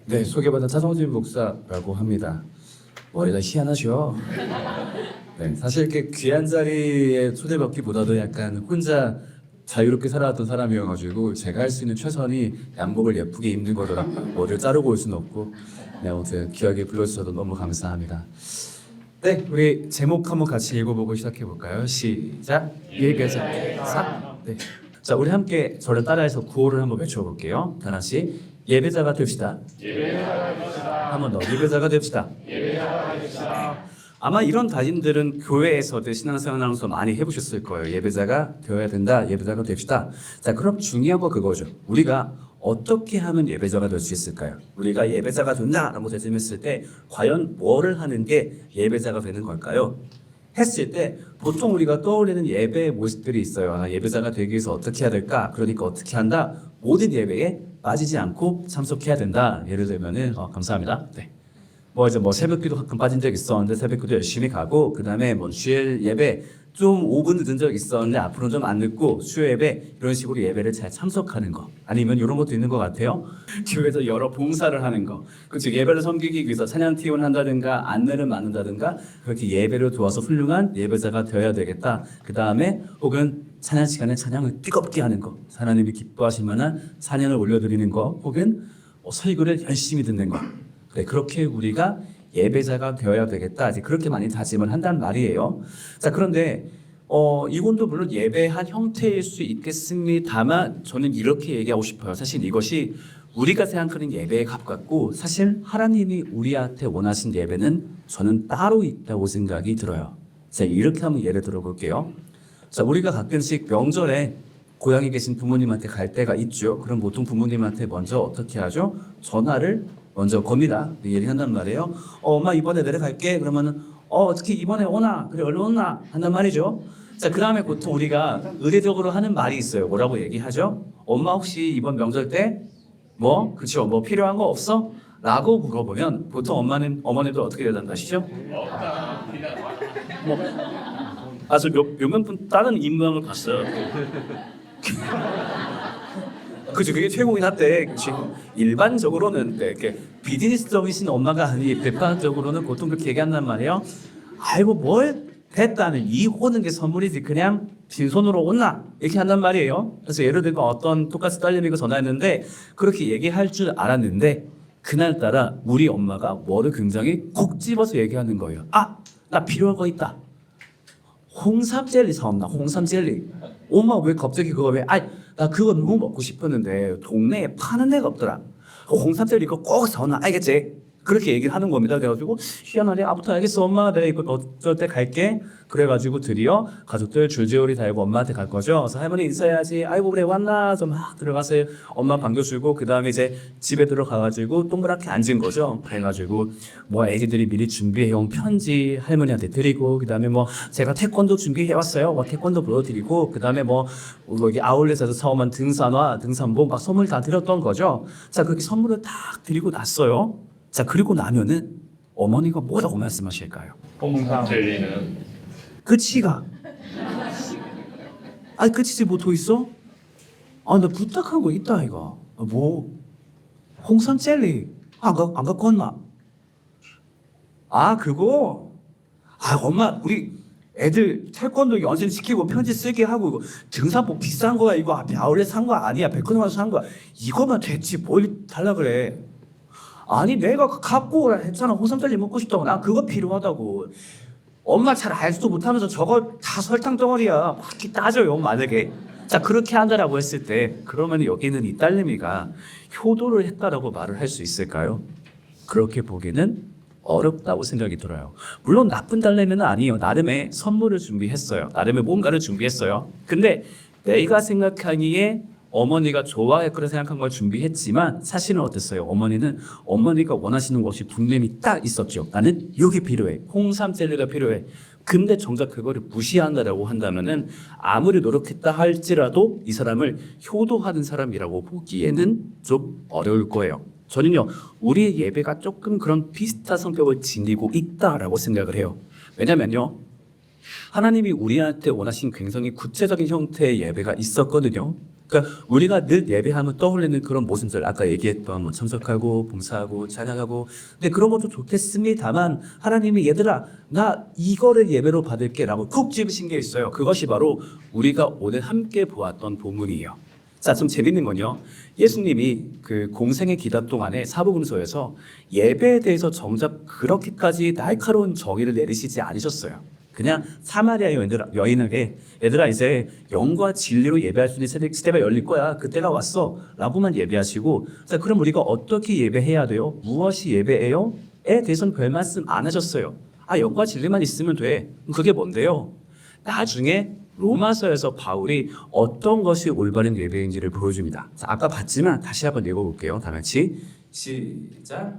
네, 소개받은 차성진 목사라고 합니다. 머리가 희한하죠? 네, 사실 이렇게 귀한 자리에 초대받기보다도 약간 혼자 자유롭게 살아왔던 사람이어가지고 제가 할 수 있는 최선이 양복을 예쁘게 입는 거더라. 머리를 자르고 올 수는 없고. 네, 아무튼 귀하게 불러주셔서 너무 감사합니다. 네, 우리 제목 한번 같이 읽어보고 시작해볼까요? 시작! 예배자. 네. 자, 우리 함께 저를 따라해서 구호를 한번 외쳐볼게요. 다 같이 예배자가 됩시다. 한 번 더 예배자가 됩시다. 아마 이런 단임들은 교회에서도 신앙생활하면서 많이 해보셨을 거예요. 예배자가 되어야 된다. 예배자가 됩시다. 자, 그럼 중요한 거 그거죠. 우리가 어떻게 하면 예배자가 될 수 있을까요? 우리가 예배자가 된다라고 대sem했을 때 과연 뭐를 하는 게 예배자가 되는 걸까요? 했을 때 보통 우리가 떠올리는 예배의 모습들이 있어요. 아, 예배자가 되기 위해서 어떻게 해야 될까? 그러니까 어떻게 한다? 모든 예배에 빠지지 않고 참석해야 된다. 예를 들면은 감사합니다. 네. 이제 새벽기도 가끔 빠진 적 있었는데 새벽기도 열심히 가고, 그 다음에 주일 예배 좀 5분 늦은 적 있었는데 앞으로는 좀 안 늦고 수요 예배 이런 식으로 예배를 잘 참석하는 거, 아니면 이런 것도 있는 것 같아요. 교회에서 여러 봉사를 하는 거, 그치, 예배를 섬기기 위해서 찬양팀을 한다든가 안내를 맡는다든가 그렇게 예배를 도와서 훌륭한 예배자가 되어야 되겠다. 그 다음에 혹은 찬양 시간에 찬양을 뜨겁게 하는 거, 하나님이 기뻐하실 만한 찬양을 올려드리는 거, 혹은 설교를 열심히 듣는 거. 그래, 그렇게 우리가 예배자가 되어야 되겠다. 이제 그렇게 많이 다짐을 한단 말이에요. 자, 그런데 이건도 물론 예배한 형태일 수 있겠습니다만 저는 이렇게 얘기하고 싶어요. 사실 이것이 우리가 생각하는 예배에 가깝고, 사실 하나님이 우리한테 원하신 예배는 저는 따로 있다고 생각이 들어요. 자, 이렇게 한번 예를 들어볼게요. 자, 우리가 가끔씩 명절에 고향에 계신 부모님한테 갈 때가 있죠. 그럼 보통 부모님한테 먼저 어떻게 하죠? 전화를 먼저 겁니다. 얘기한단 말이에요. 엄마 이번에 내려갈게. 그러면은 어떻게 이번에 오나? 그래, 얼른 오나? 한단 말이죠. 자, 그 다음에 보통 우리가 의례적으로 하는 말이 있어요. 뭐라고 얘기하죠? 엄마 혹시 이번 명절 때 그쵸, 필요한 거 없어? 라고 물어보면 보통 어머니도 어떻게 대답하시죠? 저 몇몇 분 다른 인물을 봤어요. 그죠, 그게 최고긴 한데 지금 일반적으로는 이렇게 비즈니스적이신 엄마가 아니 일반적으로는 보통 그렇게 얘기한단 말이에요. 아이고 뭘 됐다는 이 오는 게 선물이지 그냥 빈손으로 온나 이렇게 한단 말이에요. 그래서 예를 들면 어떤 똑같이 딸내미가 전화했는데 그렇게 얘기할 줄 알았는데 그날따라 우리 엄마가 뭐를 굉장히 콕 집어서 얘기하는 거예요. 나 필요한 거 있다. 홍삼 젤리 사왔나? 홍삼 젤리. 엄마 왜 갑자기 그거 나 그거 너무 먹고 싶었는데 동네에 파는 데가 없더라. 홍삼 젤리 이거 꼭 사왔나? 알겠지? 그렇게 얘기를 하는 겁니다. 그래가지고 희한하네. 아무튼 알겠어 엄마. 내가 이거 어쩔 때 갈게. 그래가지고 드디어 가족들 줄지어리 달고 엄마한테 갈 거죠. 그래서 할머니 인사해야지. 아이고 그래 왔나? 좀 들어가세요. 엄마 반겨주고 그 다음에 이제 집에 들어가가지고 동그랗게 앉은 거죠. 그래가지고 애기들이 미리 준비해온 편지 할머니한테 드리고, 그 다음에 제가 태권도 준비해왔어요. 태권도 보여드리고, 그 다음에 여기 아울렛에서 사오만 등산화, 등산복 막 선물 다 드렸던 거죠. 자, 그렇게 선물을 딱 드리고 났어요. 자, 그리고 나면은 어머니가 뭐라고 말씀하실까요? 홍삼 젤리는 끝이가. 끝이지 뭐 더 있어? 나 부탁한 거 있다 이거. 홍삼 젤리 안 갖고 왔나? 그거? 엄마 우리 애들 태권도 연습 시키고 편지 쓰게 하고 등산복 비싼 거야 이거. 앞에 아울렛 산 거 아니야. 백화점에서 산 거야. 이거만 됐지 뭘 달라 그래. 아니 내가 갖고 오라 했잖아. 홍삼 젤리 먹고 싶다고. 나 그거 필요하다고. 엄마 잘 알지도 못하면서 저거 다 설탕 덩어리야. 막 이렇게 따져요 만약에. 자, 그렇게 한다라고 했을 때 그러면 여기는 이 딸내미가 효도를 했다라고 말을 할 수 있을까요? 그렇게 보기는 어렵다고 생각이 들어요. 물론 나쁜 딸내미는 아니에요. 나름의 선물을 준비했어요. 나름의 뭔가를 준비했어요. 근데 내가 생각하기에 어머니가 좋아할 거라 생각한 걸 준비했지만 사실은 어땠어요? 어머니가 원하시는 것이 분명히 딱 있었죠. 나는 이게 필요해. 홍삼 젤리가 필요해. 근데 정작 그거를 무시한다라고 한다면은 아무리 노력했다 할지라도 이 사람을 효도하는 사람이라고 보기에는 좀 어려울 거예요. 저는요, 우리의 예배가 조금 그런 비슷한 성격을 지니고 있다라고 생각을 해요. 왜냐면요, 하나님이 우리한테 원하신 굉장히 구체적인 형태의 예배가 있었거든요. 그러니까 우리가 늘 예배하면 떠올리는 그런 모습들, 아까 얘기했던 뭐 참석하고 봉사하고 찬양하고, 근데 그런 것도 좋겠습니다만 하나님이 얘들아 나 이거를 예배로 받을게라고 콕 집으신 게 있어요. 그것이 바로 우리가 오늘 함께 보았던 본문이에요. 자, 좀 재밌는 건요. 예수님이 그 공생의 기간 동안에 사복음서에서 예배에 대해서 정작 그렇게까지 날카로운 정의를 내리시지 않으셨어요. 그냥 사마리아 여인에게 얘들아 이제 영과 진리로 예배할 수 있는 시대가 열릴 거야. 그때가 왔어. 라고만 예배하시고, 자, 그럼 우리가 어떻게 예배해야 돼요? 무엇이 예배예요? 에 대해서는 별 말씀 안 하셨어요. 아, 영과 진리만 있으면 돼. 그게 뭔데요? 나중에 로마서에서 바울이 어떤 것이 올바른 예배인지를 보여줍니다. 자, 아까 봤지만 다시 한번 읽어볼게요. 다 같이 시작.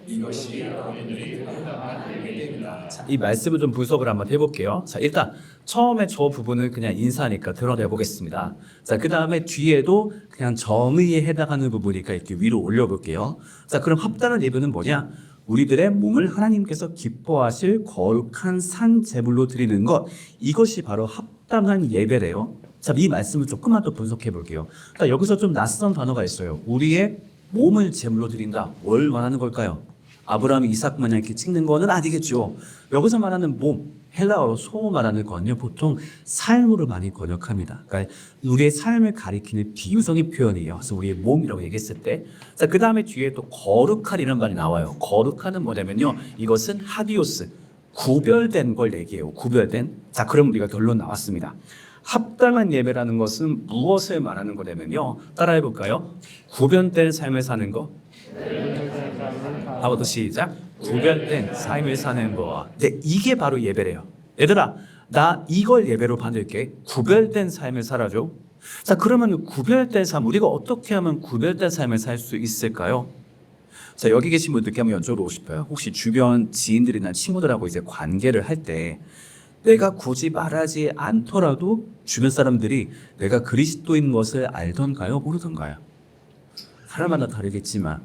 이것이 여러분들이 행동한 예배입니다. 자, 이 말씀을 좀 분석을 한번 해볼게요. 자, 일단 처음에 저 부분은 그냥 인사니까 드러내보겠습니다. 자, 그 다음에 뒤에도 그냥 정의에 해당하는 부분이니까 이렇게 위로 올려볼게요. 자, 그럼 합당한 예배는 뭐냐? 우리들의 몸을 하나님께서 기뻐하실 거룩한 산 제물로 드리는 것, 이것이 바로 합당한 예배래요. 자, 이 말씀을 조금만 더 분석해 볼게요. 그러니까 여기서 좀 낯선 단어가 있어요. 우리의 몸을 제물로 드린다. 뭘 말하는 걸까요? 아브라함이 이삭 마냥 이렇게 찍는 거는 아니겠죠. 여기서 말하는 몸, 헬라어로 소모 말하는 건요, 보통 삶으로 많이 번역합니다. 그러니까 우리의 삶을 가리키는 비유성의 표현이에요. 그래서 우리의 몸이라고 얘기했을 때, 자, 그 다음에 뒤에 또 거룩한이라는 말이 나와요. 거룩한은 뭐냐면요, 이것은 하디오스, 구별된 걸 얘기해요. 구별된. 자, 그럼 우리가 결론 나왔습니다. 합당한 예배라는 것은 무엇을 말하는 거냐면요, 따라해 볼까요? 구별된 삶을 사는 거. 아버도 시작. 구별된 삶을 사는 거. 네, 이게 바로 예배래요. 얘들아, 나 이걸 예배로 받을게. 구별된 삶을 살아줘. 자, 그러면 구별된 삶, 우리가 어떻게 하면 구별된 삶을 살 수 있을까요? 자, 여기 계신 분들께 한번 여쭤보고 싶어요. 혹시 주변 지인들이나 친구들하고 이제 관계를 할 때 내가 굳이 말하지 않더라도 주변 사람들이 내가 그리스도인 것을 알던가요? 모르던가요? 사람마다 다르겠지만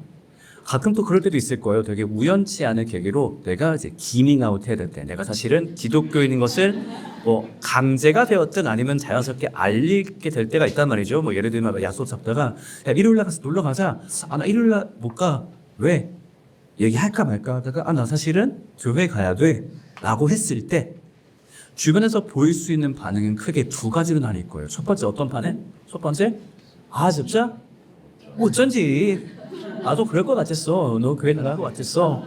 가끔 또 그럴 때도 있을 거예요. 되게 우연치 않은 계기로 내가 이제 기밍아웃 해야 될 때, 내가 사실은 기독교인인 것을 뭐 강제가 되었든 아니면 자연스럽게 알리게 될 때가 있단 말이죠. 뭐 예를 들면 약속 잡다가 야, 일요일날 가서 놀러 가자. 아, 나 일요일날 못 가. 왜? 얘기할까 말까 하다가 아, 나 사실은 교회 가야 돼. 라고 했을 때 주변에서 보일 수 있는 반응은 크게 두 가지로 나뉠 거예요. 첫 번째 어떤 반응? 첫 번째, 아 진짜? 어쩐지 나도 그럴 것 같았어. 너 교회 나갈 것 같았어.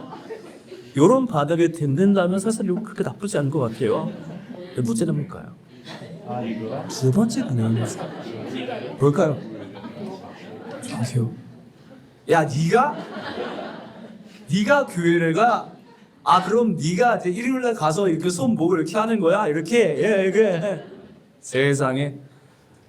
이런 반응을 듣는다면 사실 이거 그렇게 나쁘지 않은 것 같아요. 문제는 뭘까요? 두 번째 반응은 뭘까요? 아세요? 야, 네가 교회를 가? 아, 그럼 네가 이제 일요일날 가서 이렇게 손목을 이렇게 하는 거야? 이렇게 이게 세상에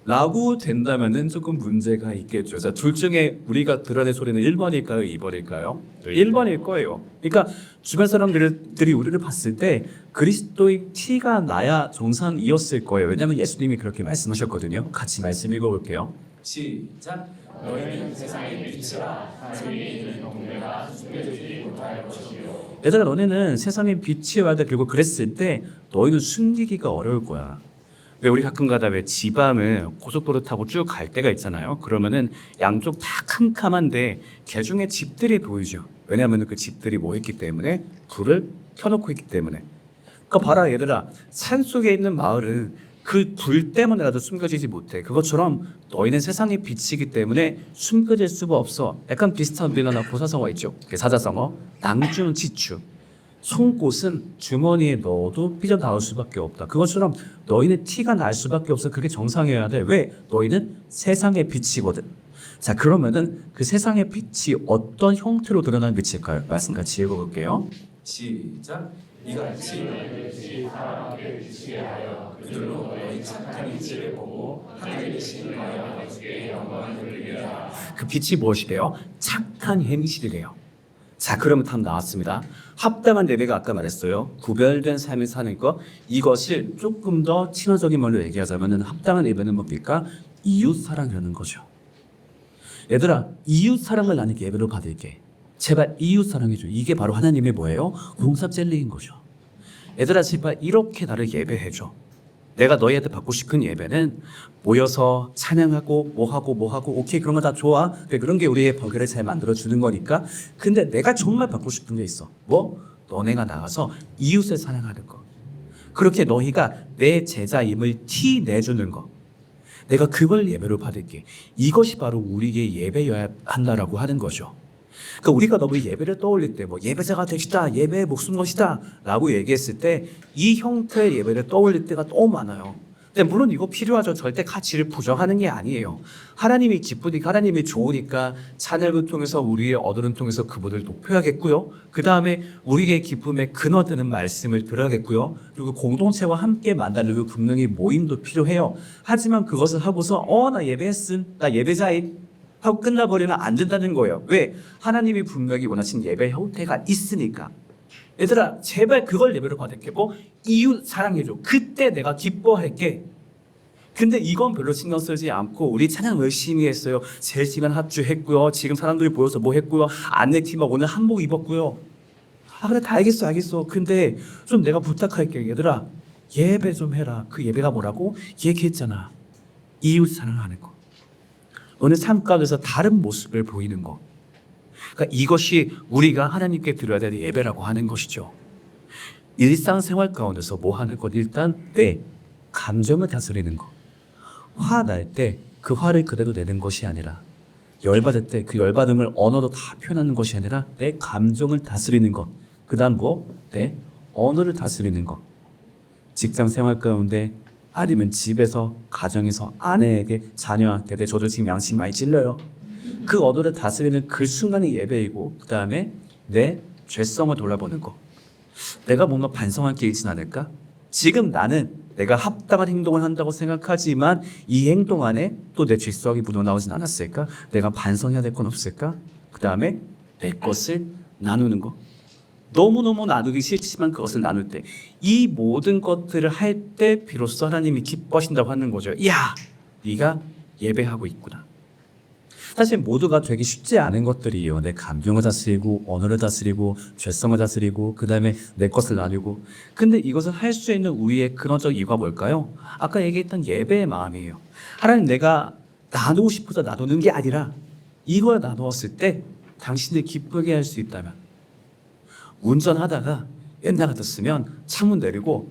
라고 된다면은 조금 문제가 있겠죠. 자, 둘 중에 우리가 드러낼 소리는 1번일까요? 2번일까요? 1번일 거예요. 그러니까 주변 사람들이 우리를 봤을 때 그리스도의 티가 나야 정상이었을 거예요. 왜냐하면 예수님이 그렇게 말씀하셨거든요. 같이 말씀 읽어볼게요. 시작. 너희는 세상의 빛이라 삶이 있는 동네가 숨겨지지 못할 것이요. 얘들아, 너네는 세상의 빛이어야 돼. 결국 그랬을 때 너희는 숨기기가 어려울 거야. 왜 우리 가끔 가다 왜 지방을 고속도로 타고 쭉 갈 때가 있잖아요. 그러면은 양쪽 다 캄캄한데 개중에 집들이 보이죠. 왜냐하면 그 집들이 뭐 있기 때문에 불을 켜놓고 있기 때문에. 그러니까 봐라 얘들아, 산속에 있는 마을은 그 불 때문에라도 숨겨지지 못해. 그것처럼 너희는 세상의 빛이기 때문에 숨겨질 수가 없어. 약간 비슷한 비나나 보사성어 있죠. 사자성어, 낭주는 지추. 송곳은 주머니에 넣어도 삐져나올 수밖에 없다. 그것처럼 너희는 티가 날 수밖에 없어. 그게 정상이어야 돼. 왜? 너희는 세상의 빛이거든. 자, 그러면은 그 세상의 빛이 어떤 형태로 드러나는 빛일까요? 말씀 같이 읽어볼게요. 시작. 이같이 사람에게 빛이게 하여 그들로 너희 착한 일을 보고 하늘에 계신 너희 아버지께 영광을 돌리게 하라. 그 빛이 무엇이래요? 착한 행실이래요. 자, 그러면 답 나왔습니다. 합당한 예배가 아까 말했어요. 구별된 삶을 사는 것. 이것을 조금 더 친화적인 말로 얘기하자면 합당한 예배는 뭡니까? 이웃 사랑이라는 거죠. 얘들아, 이웃 사랑을 나는 예배로 받을게. 제발 이웃 사랑해줘. 이게 바로 하나님의 뭐예요? 홍삼 젤리인 거죠. 얘들아, 제발 이렇게 나를 예배해줘. 내가 너희한테 받고 싶은 예배는 모여서 찬양하고 뭐하고 오케이, 그런 거 다 좋아. 그런 게 우리의 버결을 잘 만들어주는 거니까. 근데 내가 정말 받고 싶은 게 있어. 뭐? 너네가 나가서 이웃을 사랑하는 거. 그렇게 너희가 내 제자임을 티 내주는 거. 내가 그걸 예배로 받을게. 이것이 바로 우리의 예배여야 한다라고 하는 거죠. 그러니까 우리가 너무 예배를 떠올릴 때 뭐 예배자가 되시다, 예배의 목숨 것이다 라고 얘기했을 때 이 형태의 예배를 떠올릴 때가 너무 많아요. 근데 물론 이거 필요하죠. 절대 가치를 부정하는 게 아니에요. 하나님이 기쁘니까, 하나님이 좋으니까 찬양을 통해서 우리의 언어를 통해서 그분을 높여야겠고요. 그 다음에 우리의 기쁨에 근원되는 말씀을 들어야겠고요. 그리고 공동체와 함께 만나려고 분명히 모임도 필요해요. 하지만 그것을 하고서 나 예배했음, 나 예배자임 하고 끝나버리면 안 된다는 거예요. 왜? 하나님이 분명히 원하신 예배 형태가 있으니까. 얘들아, 제발 그걸 예배로 받을게. 뭐? 이웃 사랑해줘. 그때 내가 기뻐할게. 근데 이건 별로 신경 쓰지 않고 우리 찬양 열심히 했어요. 3시간 합주했고요. 지금 사람들이 모여서 뭐 했고요. 안내팀 오늘 한복 입었고요. 그래, 다 알겠어. 근데 좀 내가 부탁할게. 얘들아, 예배 좀 해라. 그 예배가 뭐라고? 얘기했잖아. 이웃 사랑하는 거. 어느 삶 가운데서 다른 모습을 보이는 것. 그러니까 이것이 우리가 하나님께 드려야 될 예배라고 하는 것이죠. 일상생활 가운데서 뭐 하는 것? 일단 내 감정을 다스리는 것. 화날 때 그 화를 그대로 내는 것이 아니라, 열받을 때 그 열받음을 언어로 다 표현하는 것이 아니라 내 감정을 다스리는 것. 그 다음 뭐? 내 언어를 다스리는 것. 직장생활 가운데 아니면 집에서, 가정에서 아내에게, 자녀한테, 저도 지금 양심 많이 찔려요. 그 언어를 다스리는 그 순간이 예배이고, 그 다음에 내 죄성을 돌아보는 거. 내가 뭔가 반성할 게 있진 않을까? 지금 나는 내가 합당한 행동을 한다고 생각하지만 이 행동 안에 또 내 죄성이 묻어나오진 않았을까? 내가 반성해야 될 건 없을까? 그 다음에 내 것을 나누는 거. 너무너무 나누기 싫지만 그것을 나눌 때, 이 모든 것들을 할 때 비로소 하나님이 기뻐하신다고 하는 거죠. 야, 네가 예배하고 있구나. 사실 모두가 되기 쉽지 않은 것들이에요. 내 감정을 다스리고, 언어를 다스리고, 죄성을 다스리고, 그 다음에 내 것을 나누고. 근데 이것을 할 수 있는 우리의 근원적 이유가 뭘까요? 아까 얘기했던 예배의 마음이에요. 하나님, 내가 나누고 싶어서 나누는 게 아니라 이걸 나누었을 때 당신을 기쁘게 할 수 있다면, 운전하다가 옛날 같았으면 창문 내리고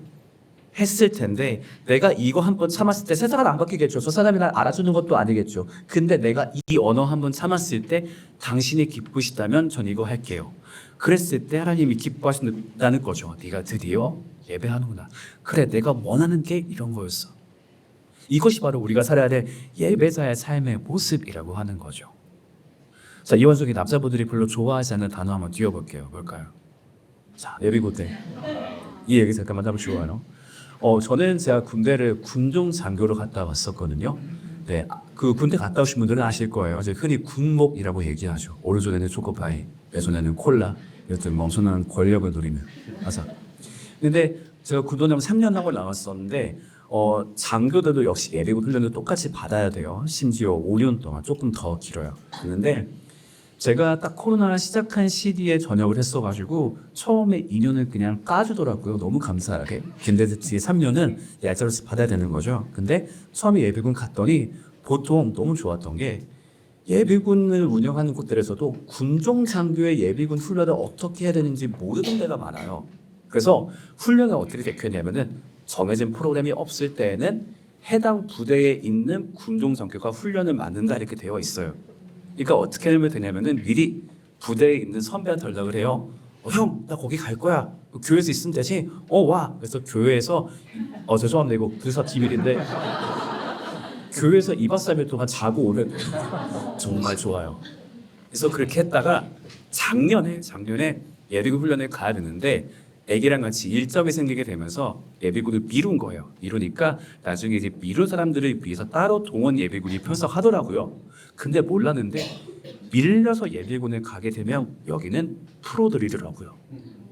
했을 텐데, 내가 이거 한번 참았을 때 세상은 안 바뀌겠죠. 저 사람이 날 알아주는 것도 아니겠죠. 근데 내가 이 언어 한번 참았을 때 당신이 기쁘시다면 전 이거 할게요. 그랬을 때 하나님이 기뻐하신다는 거죠. 네가 드디어 예배하는구나. 그래, 내가 원하는 게 이런 거였어. 이것이 바로 우리가 살아야 될 예배자의 삶의 모습이라고 하는 거죠. 자, 이 와중에 남자분들이 별로 좋아하지 않는 단어 한번 띄워볼게요. 뭘까요? 자, 예비고대. 이 얘기 잠깐만 한번 좋아요. 저는 제가 군대를 군종 장교로 갔다 왔었거든요. 네, 그 군대 갔다 오신 분들은 아실 거예요. 이제 흔히 군목이라고 얘기하죠. 오른손에는 초코파이, 왼손에는 콜라. 이렇게 멍청한 권력을 누리는 가사. 근데 제가 군도장 3년 하고 나왔었는데, 장교들도 역시 예비군 훈련을 똑같이 받아야 돼요. 심지어 5년 동안, 조금 더 길어요. 그런데 제가 딱 코로나 시작한 시기에 전역을 했어가지고 처음에 2년을 그냥 까주더라고요. 너무 감사하게. 근데 뒤에 3년은 얄짤없이 받아야 되는 거죠. 근데 처음에 예비군 갔더니 보통 너무 좋았던 게, 예비군을 운영하는 곳들에서도 군종 장교의 예비군 훈련을 어떻게 해야 되는지 모르는 데가 많아요. 그래서 훈련을 어떻게 되냐면은, 정해진 프로그램이 없을 때에는 해당 부대에 있는 군종 장교가 훈련을 맡는다 이렇게 되어 있어요. 그러니까 어떻게 하면 되냐면은 미리 부대에 있는 선배한테 연락을 해요. 형, 나 거기 갈 거야. 교회에서 있으면 되지? 와. 그래서 교회에서 죄송합니다, 이거 부사 비밀인데, 교회에서 2박 3일 동안 자고 오면 정말 좋아요. 그래서 그렇게 했다가 작년에 예비군 훈련에 가야 되는데, 애기랑 같이 일정이 생기게 되면서 예비군을 미룬 거예요. 미루니까 나중에 이제 미룬 사람들을 위해서 따로 동원 예비군이 편성하더라고요. 근데 몰랐는데 밀려서 예비군을 가게 되면 여기는 프로들이더라고요.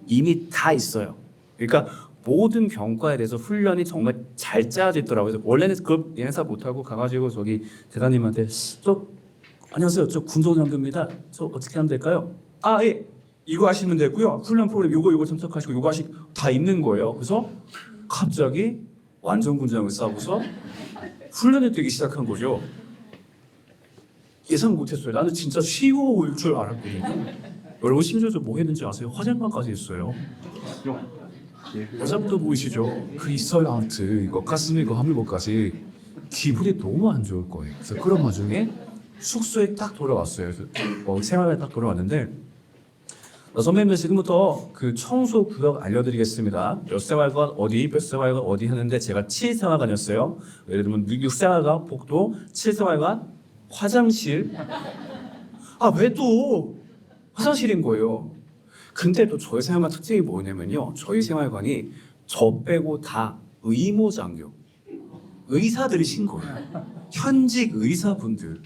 이미 다 있어요. 그러니까 모든 병과에 대해서 훈련이 정말 잘 짜여져 있더라고요. 그래서 원래는 그 인사 못하고 가가지고 저기 대장님한테 안녕하세요. 저 군소장교입니다. 저 어떻게 하면 될까요? 아, 예. 이거 하시면 되고요. 훈련 프로그램 요거 참석하시고 요거 다 있는 거예요. 그래서 갑자기 완전 군장을 싸고서 훈련에 뛰기 시작한 거죠. 예상 못했어요. 나는 진짜 쉬워올 줄 알았거든요. 여러분 심지어 저 뭐 했는지 아세요? 화장관까지 했어요. 여자분도 보이시죠? 그 있어야 하트 이거 가슴 이거 하물고까지 기분이 너무 안 좋을 거예요. 그래서 그런 와중에 숙소에 딱 돌아왔어요. 생활에 딱 돌아왔는데 선배님 지금부터 그 청소 구역 알려드리겠습니다. 몇 생활관 어디, 몇 생활관 어디 하는데 제가 7생활관이었어요. 예를 들면 6생활관 복도, 7생활관 화장실. 아, 왜 또 화장실인 거예요. 근데 또 저희 생활관 특징이 뭐냐면요. 저희 생활관이 저 빼고 다 의무장교. 의사들이신 거예요. 현직 의사분들.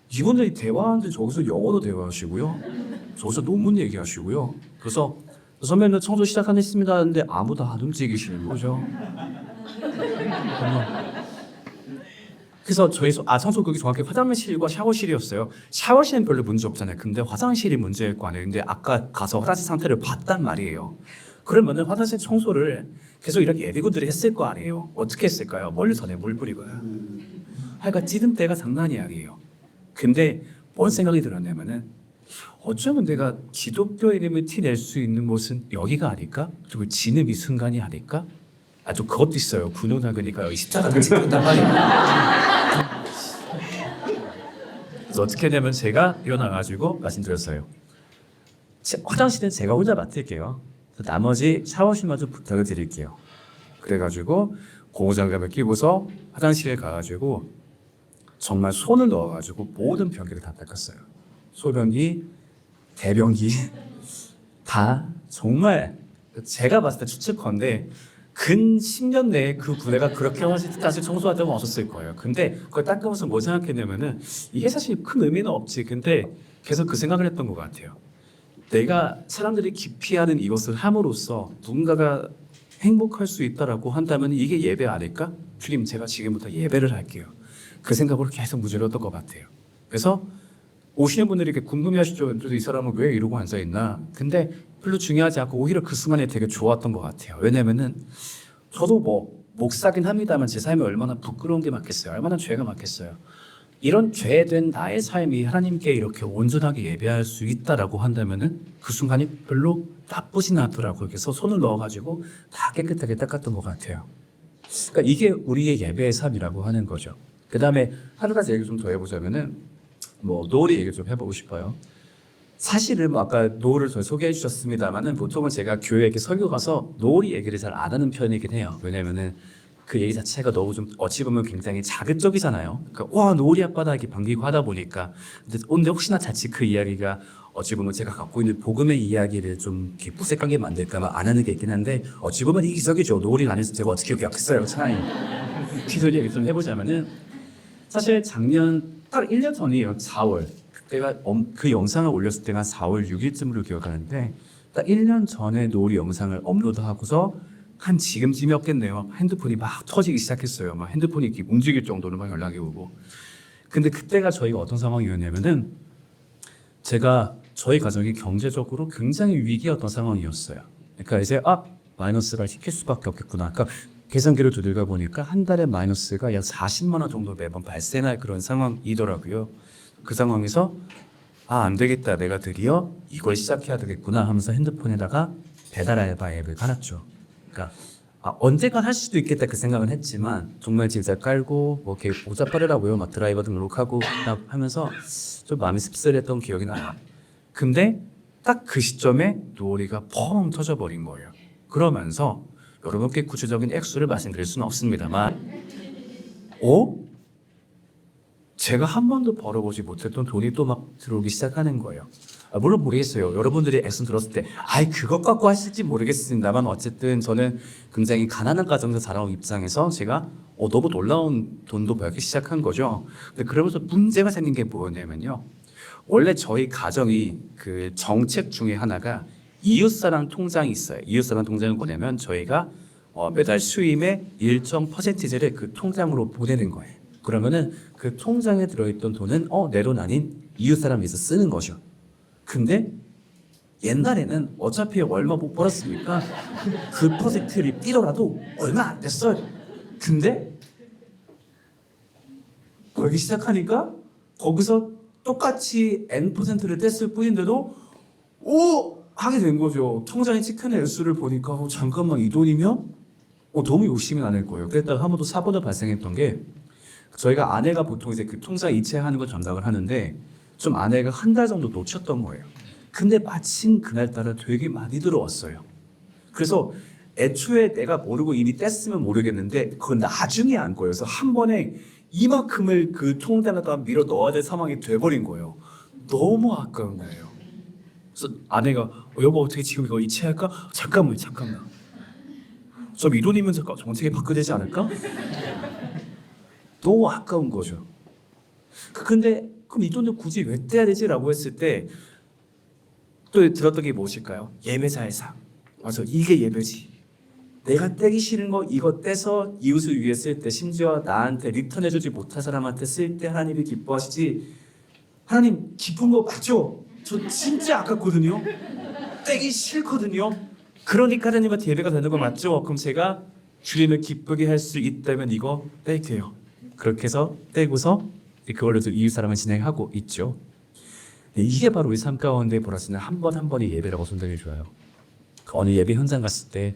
이분들이 대화하는데 저기서 영어도 대화하시고요. 저기서 논문 얘기하시고요. 그래서 선배님 청소 시작하겠습니다 하는데 아무도 안 움직이시는 거죠. 그래서 저희 청소국이 정확히 화장실과 샤워실이었어요. 샤워실은 별로 문제 없잖아요. 근데 화장실이 문제일 거 아니에요. 근데 아까 가서 화장실 상태를 봤단 말이에요. 그러면은 화장실 청소를 계속 이렇게 예비군들이 했을 거 아니에요. 어떻게 했을까요? 멀리서 물 뿌리고요. 하여간 찌든 때가 장난이 아니에요. 근데 뭔 생각이 들었냐면은 어쩌면 내가 기독교 이름을 티낼 수 있는 곳은 여기가 아닐까? 그리고 지는 이 순간이 아닐까? 아, 또 그것도 있어요. 군용사교니까 십자가를 찍는단 말이에요. 그래서 어떻게 되면 제가 일어나가지고 말씀드렸어요. 화장실은 제가 혼자 맡을게요. 나머지 샤워실마저 부탁을 드릴게요. 그래가지고 고무장갑을 끼고서 화장실에 가가지고 정말 손을 넣어가지고 모든 변기를 다 닦았어요. 소변기, 대변기 다 정말 제가 봤을 때 추측컨대 근 10년 내에 그 부대가 그렇게 화장실 청소할 때가 없었을 거예요. 근데 그걸 닦으면서 뭐 생각했냐면은 이게 사실 큰 의미는 없지. 근데 계속 그 생각을 했던 것 같아요. 내가 사람들이 기피하는 이것을 함으로써 누군가가 행복할 수 있다라고 한다면 이게 예배 아닐까? 주님, 제가 지금부터 예배를 할게요. 그 생각으로 계속 무절했던 것 같아요. 그래서 오시는 분들이 이렇게 궁금해하시죠. 이 사람은 왜 이러고 앉아 있나? 근데 별로 중요하지 않고 오히려 그 순간에 되게 좋았던 것 같아요. 왜냐면은 저도 뭐 목사긴 합니다만 제 삶이 얼마나 부끄러운 게 많겠어요. 얼마나 죄가 많겠어요. 이런 죄된 나의 삶이 하나님께 이렇게 온전하게 예배할 수 있다라고 한다면은 그 순간이 별로 나쁘진 않더라고요. 그래서 손을 넣어가지고 다 깨끗하게 닦았던 것 같아요. 그러니까 이게 우리의 예배의 삶이라고 하는 거죠. 그 다음에 한 가지 얘기 좀 더 해보자면은 놀이 얘기 좀 해보고 싶어요. 사실은 아까 노를 저 소개해 주셨습니다만은 보통은 제가 교회에 이렇게 설교 가서 놀이 얘기를 잘 안 하는 편이긴 해요. 왜냐면은 그 얘기 자체가 너무 좀 어찌 보면 굉장히 자극적이잖아요. 그러니까 와 놀이 앞바다 이렇게 반기고 하다 보니까 근데 혹시나 자칫 그 이야기가 어찌 보면 제가 갖고 있는 복음의 이야기를 좀 이렇게 무색하게 만들까봐 안 하는 게 있긴 한데 어찌 보면 이기적이죠. 놀이 안 해서 제가 어떻게 기억했어요. 차라리 기술 얘기 좀 해보자면은 사실 작년 딱 1년 전이에요. 4월. 그때가 그 영상을 올렸을 때가 4월 6일쯤으로 기억하는데 딱 1년 전에 놀이 영상을 업로드하고서 한 지금쯤이었겠네요. 핸드폰이 막 터지기 시작했어요. 막 핸드폰이 이렇게 움직일 정도로 막 연락이 오고. 근데 그때가 저희가 어떤 상황이었냐면은 저희 가정이 경제적으로 굉장히 위기였던 상황이었어요. 그러니까 이제 마이너스를 시킬 수밖에 없겠구나. 그러니까 계산기를 두들겨 보니까 한 달에 마이너스가 약 40만 원 정도 매번 발생할 그런 상황이더라고요. 그 상황에서 안 되겠다. 내가 드디어 이걸 시작해야 되겠구나 하면서 핸드폰에다가 배달 알바 앱을 깔았죠. 그러니까 언젠간 할 수도 있겠다 그 생각은 했지만 정말 진짜 깔고 뭐 이렇게 모자 빠르라고요. 막 드라이버 등록하고 하면서 좀 마음이 씁쓸했던 기억이 나요. 근데 딱 그 시점에 놀이가 펑 터져버린 거예요. 그러면서 여러분께 구체적인 액수를 말씀드릴 수는 없습니다만 제가 한 번도 벌어보지 못했던 돈이 또 막 들어오기 시작하는 거예요. 물론 모르겠어요. 여러분들이 액션 들었을 때, 아이, 그것 갖고 하실지 모르겠습니다만, 어쨌든 저는 굉장히 가난한 가정에서 자라온 입장에서 제가 너무 놀라운 돈도 벌기 시작한 거죠. 근데 그러면서 문제가 생긴 게 뭐냐면요. 원래 저희 가정이 그 정책 중에 하나가 이웃사랑 통장이 있어요. 이웃사랑 통장은 뭐냐면 저희가 매달 수임의 일정 퍼센티지를 그 통장으로 보내는 거예요. 그러면은 그 통장에 들어있던 돈은 내 돈 아닌 이웃사람에서 쓰는 거죠. 근데 옛날에는 어차피 얼마 못 벌었으니까 그 퍼센트를 띄더라도 얼마 안 됐어요. 근데 벌기 시작하니까 거기서 똑같이 N%를 뗐을 뿐인데도 하게 된 거죠. 통장에 찍히는 액수를 보니까 잠깐만 이 돈이면 너무 욕심이 나는 거예요. 그랬다가 한 번 더 사고가 발생했던 게 저희가 아내가 보통 이제 그 통장 이체하는 걸 전담을 하는데 좀 아내가 한 달 정도 놓쳤던 거예요. 근데 마침 그날따라 되게 많이 들어왔어요. 그래서 애초에 내가 모르고 이미 뗐으면 모르겠는데 그건 나중에 안 거여서 한 번에 이만큼을 그 통장에다 밀어 넣어야 될 상황이 돼버린 거예요. 너무 아까운 거예요. 그래서 아내가 여보 어떻게 지금 이거 이체할까? 잠깐만. 좀 이 돈이면 정책이 바뀌어야 되지 않을까? 너무 아까운 거죠. 근데 그럼 이 돈을 굳이 왜 떼야 되지라고 했을 때 또 들었던 게 무엇일까요? 예배자의 상. 맞아, 이게 예배지. 내가 떼기 싫은 거 이거 떼서 이웃을 위해 쓸 때, 심지어 나한테 리턴해주지 못한 사람한테 쓸 때 하나님이 기뻐하시지. 하나님 기쁜 거 맞죠? 저 진짜 아깝거든요. 떼기 싫거든요. 그러니까 하나님한테 예배가 되는 거 맞죠? 그럼 제가 주님을 기쁘게 할 수 있다면 이거 뗄게요. 그렇게 해서 떼고서 그걸로 이웃 사람을 진행하고 있죠. 이게 바로 우리 삶 가운데 벌어지는 한 번 한 번의 예배라고 생각이 좋아요. 어느 예배 현장 갔을 때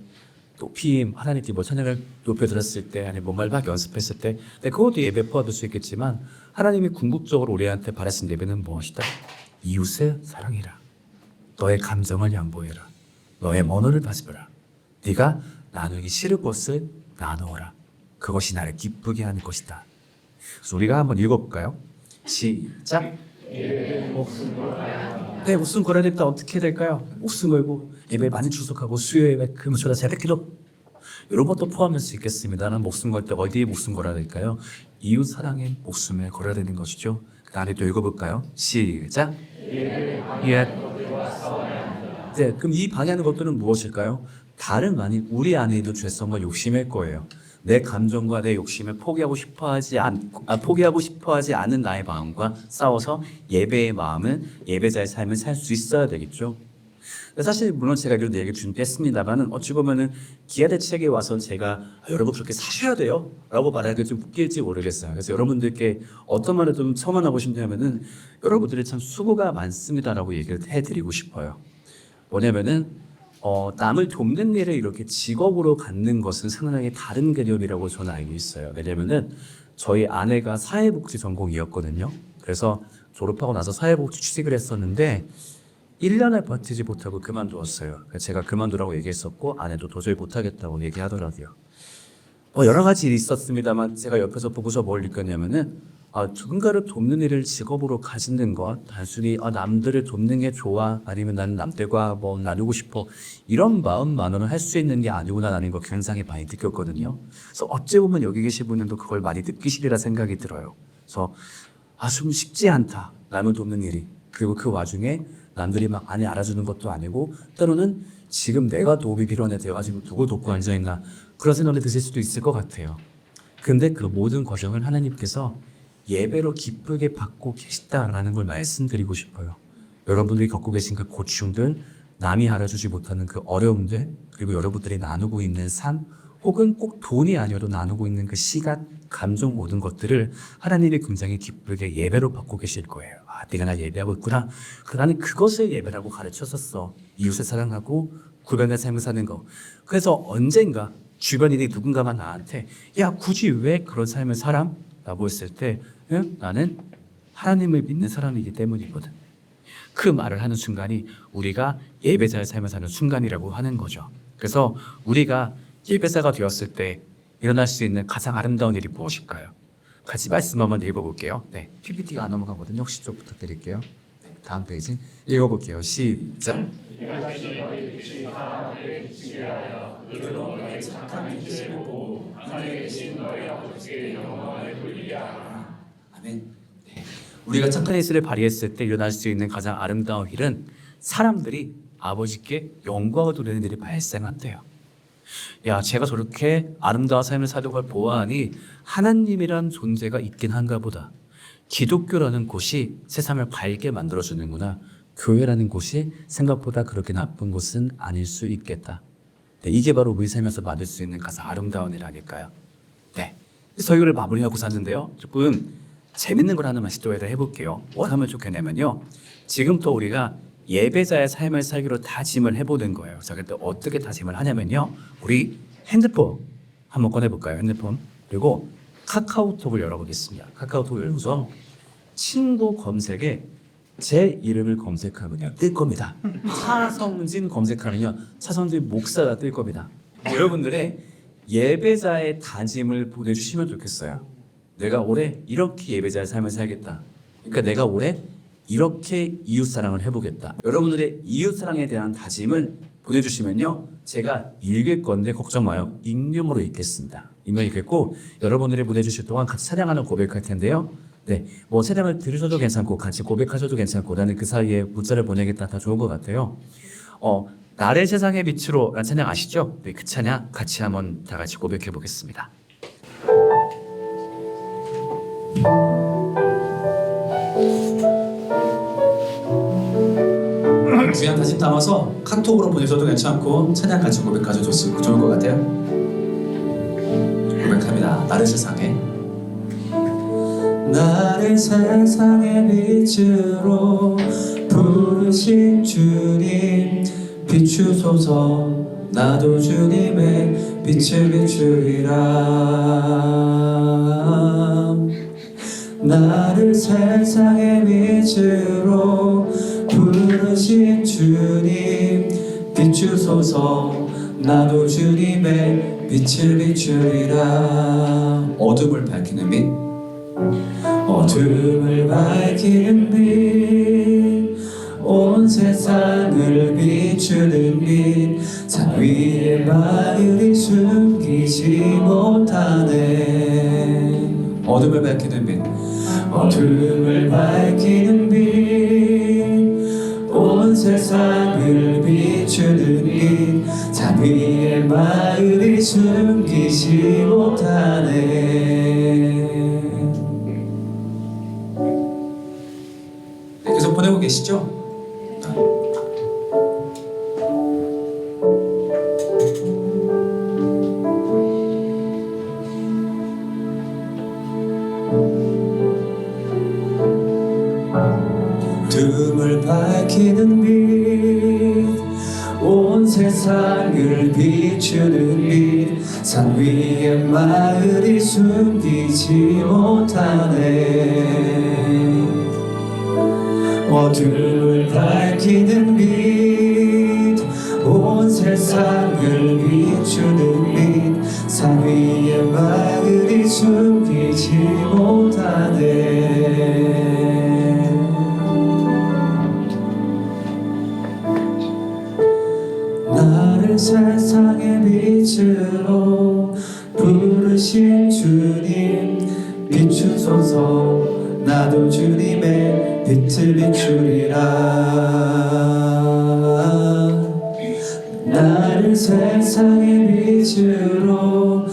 높이 하나님께 찬양을 높여 들었을 때 아니면 뭔가를 막 연습했을 때 그것도 예배 포함될 수 있겠지만 하나님이 궁극적으로 우리한테 바라신 예배는 무엇이다? 이웃의 사랑이라. 너의 감정을 양보해라. 너의 언어를 다스려라. 네가 나누기 싫은 것을 나누어라. 그것이 나를 기쁘게 하는 것이다. 그래서 우리가 한번 읽어볼까요? 시작. 네, 목숨 걸어야 됩니다. 어떻게 될까요? 목숨 걸고 예배 많이 출석하고 수요 예배 금요일마다 새벽기도 이런 것도 포함할 수 있겠습니다. 나는 목숨 걸 때 어디에 목숨 걸어야 될까요? 이웃 사랑에 목숨을 걸어야 되는 것이죠. 그 다음에 또 읽어볼까요? 시작. 예. 네, 그럼 이 방해하는 것들은 무엇일까요? 다름 아닌 우리 안에 있는 죄성과 욕심일 거예요. 내 감정과 내 욕심을 포기하고 싶어하지 않은 나의 마음과 싸워서 예배의 마음은 예배자의 삶을 살 수 있어야 되겠죠. 사실 물론 제가 이런 얘기를 준비했습니다만은 어찌 보면은 기아대책에 와서 제가 여러분 그렇게 사셔야 돼요 라고 말하기 좀 웃길지 모르겠어요. 그래서 여러분들께 어떤 말을 좀 첨언하고 싶냐면은 여러분들이 참 수고가 많습니다라고 얘기를 해드리고 싶어요. 뭐냐면은 남을 돕는 일을 이렇게 직업으로 갖는 것은 상당히 다른 개념이라고 저는 알고 있어요. 왜냐면은 저희 아내가 사회복지 전공이었거든요. 그래서 졸업하고 나서 사회복지 취직을 했었는데 1년을 버티지 못하고 그만두었어요. 제가 그만두라고 얘기했었고 아내도 도저히 못하겠다고 얘기하더라고요. 여러 가지 일이 있었습니다만 제가 옆에서 보고서 뭘 느꼈냐면은 누군가를 돕는 일을 직업으로 가지는 것, 단순히 남들을 돕는 게 좋아, 아니면 나는 남들과 뭐 나누고 싶어, 이런 마음만으로는 할 수 있는 게 아니구나라는 걸 굉장히 많이 느꼈거든요. 그래서 어찌 보면 여기 계신 분들도 그걸 많이 느끼시리라 생각이 들어요. 그래서 좀 쉽지 않다, 남을 돕는 일이. 그리고 그 와중에 남들이 막 많이 알아주는 것도 아니고 때로는 지금 내가 도움이 필요한 애 내가 지금 누구 돕고 앉아있나 그런 생각이 드실 수도 있을 것 같아요. 근데 그 모든 과정을 하나님께서 예배로 기쁘게 받고 계시다라는 걸 말씀드리고 싶어요. 여러분들이 겪고 계신 그 고충들, 남이 알아주지 못하는 그 어려움들, 그리고 여러분들이 나누고 있는 삶, 혹은 꼭 돈이 아니어도 나누고 있는 그 시간, 감정 모든 것들을 하나님이 굉장히 기쁘게 예배로 받고 계실 거예요. 네가 날 예배하고 있구나. 나는 그것을 예배라고 가르쳤었어. 이웃을 사랑하고 구별된 삶을 사는 거. 그래서 언젠가 주변인이 누군가만 나한테 야 굳이 왜 그런 삶을 살아? 라고 했을 때 나는 하나님을 믿는 사람이기 때문이거든. 그 말을 하는 순간이 우리가 예배자의 삶을 사는 순간이라고 하는 거죠. 그래서 우리가 예배자가 되었을 때 일어날 수 있는 가장 아름다운 일이 무엇일까요? 같이 말씀 한번 읽어볼게요. 네, PPT가 안 넘어가거든요. 혹시 좀 부탁드릴게요. 네. 다음 페이지 읽어볼게요. 시작. 아멘. 네. 우리가 착한 행실을 발휘했을 때 일어날 수 있는 가장 아름다운 일은 사람들이 아버지께 영광을 돌리는 일이 발생한대요. 야, 제가 저렇게 아름다운 삶을 사는 걸 보아하니 하나님이란 존재가 있긴 한가 보다. 기독교라는 곳이 세상을 밝게 만들어주는구나. 교회라는 곳이 생각보다 그렇게 나쁜 곳은 아닐 수 있겠다. 네, 이게 바로 우리 삶에서 받을 수 있는 가장 아름다운 일 아닐까요? 네, 설교를 마무리하고 샀는데요. 조금 재밌는 걸 하나만 시도해서 해볼게요. 뭐 하면 좋겠냐면요. 지금부터 우리가 예배자의 삶을 살기로 다짐을 해보는 거예요. 자, 그때 어떻게 다짐을 하냐면요. 우리 핸드폰 한번 꺼내볼까요? 핸드폰. 그리고 카카오톡을 열어보겠습니다. 카카오톡을 열어서 친구 검색에 제 이름을 검색하면요 뜰 겁니다. 차성진 검색하면요 차성진 목사가 뜰 겁니다. 여러분들의 예배자의 다짐을 보내주시면 좋겠어요. 내가 올해 이렇게 예배자의 삶을 살겠다. 그러니까 내가 올해 이렇게 이웃사랑을 해보겠다. 여러분들의 이웃사랑에 대한 다짐을 보내주시면요 제가 읽을 건데 걱정 마요. 익명으로 읽겠습니다. 익명 읽겠고 여러분들이 보내주실 동안 같이 찬양하는 고백할 텐데요. 네, 뭐 찬양을 들으셔도 괜찮고 같이 고백하셔도 괜찮고 나는 그 사이에 문자를 보내겠다 다 좋은 것 같아요. 나를 세상의 빛으로 라는 찬양 아시죠? 네, 그 찬양 같이 한번 다 같이 고백해 보겠습니다. 그냥 다짐 담아서 카톡으로 보내셔도 괜찮고 찬양 같이 고백하셔도 좋을 것 같아요. 고백합니다. 나를 세상에 나를 세상의 빛으로 부르신 주님 비추소서 나도 주님의 빛을 비추리라 나를 세상의 빛으로 부르신 주님 비추소서 나도 주님의 빛을 비추리라 어둠을 밝히는 빛 어둠을 밝히는 빛, 온 세상을 비추는 빛, 산 위의 마을이 숨기지 못하네. 어둠을 밝히는 빛, 어둠을 밝히는 빛, 온 세상을 비추는 빛, 산 위의 마을이 숨기지 못하네. 계속 보내고 계시죠? 어둠을 밝히는 빛, 온 세상을 비추는 빛, 산 위의 마을이 숨기지 못하네. 어둠을 밝히는 빛, 온 세상을 비추는 빛, 산 위의 마을이 숨기지 못하네. 나를 세상의 빛으로 부르신 주님 비추소서 나도 주님의 빛을 비추리라 나를 세상의 빛으로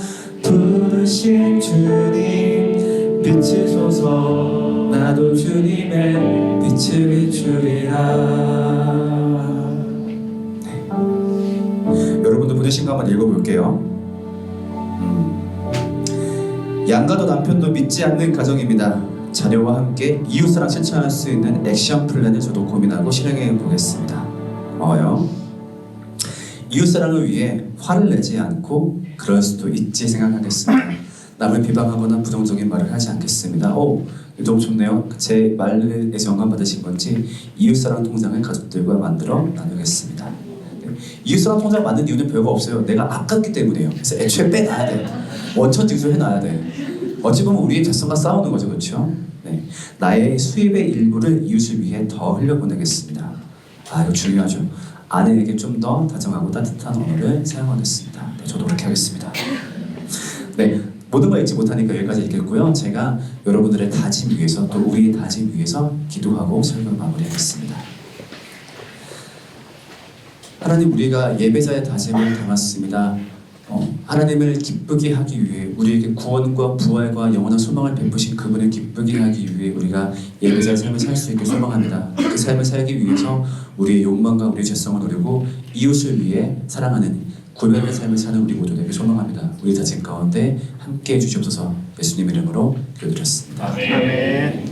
부르신 주님 비추소서 나도 주님의 빛을 비추리라 여러분도 보내신 거 한번 읽어볼게요. 양가도 남편도 믿지 않는 가정입니다. 자녀와 함께 이웃사랑 실천할 수 있는 액션 플랜을 저도 고민하고 실행해 보겠습니다. 이웃사랑을 위해 화를 내지 않고 그럴 수도 있지 생각하겠습니다. 남을 비방하거나 부정적인 말을 하지 않겠습니다. 너무 좋네요. 제 말에서 영감 받으신 건지 이웃사랑 통장을 가족들과 만들어 나누겠습니다. 이웃사랑 통장 만든 이유는 별거 없어요. 내가 아깝기 때문이에요. 그래서 애초에 빼놔야 돼. 원천 징수해놔야 돼. 어찌 보면 우리의 자성과 싸우는 거죠, 그렇죠? 네, 나의 수입의 일부를 이웃을 위해 더 흘려보내겠습니다. 아, 이거 중요하죠. 아내에게 좀 더 다정하고 따뜻한 언어를 사용하겠습니다. 네, 저도 그렇게 하겠습니다. 네, 모든 걸 잊지 못하니까 여기까지 읽겠고요. 제가 여러분들의 다짐 위해서 또 우리의 다짐 위해서 기도하고 설교 마무리하겠습니다. 하나님, 우리가 예배자의 다짐을 담았습니다. 하나님을 기쁘게 하기 위해 우리에게 구원과 부활과 영원한 소망을 베푸신 그분을 기쁘게 하기 위해 우리가 예배자의 삶을 살 수 있게 소망합니다. 그 삶을 살기 위해서 우리의 욕망과 우리의 죄성을 누리고 이웃을 위해 사랑하는 구별된 삶을 사는 우리 모두에게 소망합니다. 우리 다짐 가운데 함께해 주시옵소서. 예수님 이름으로 기도드렸습니다. 아멘.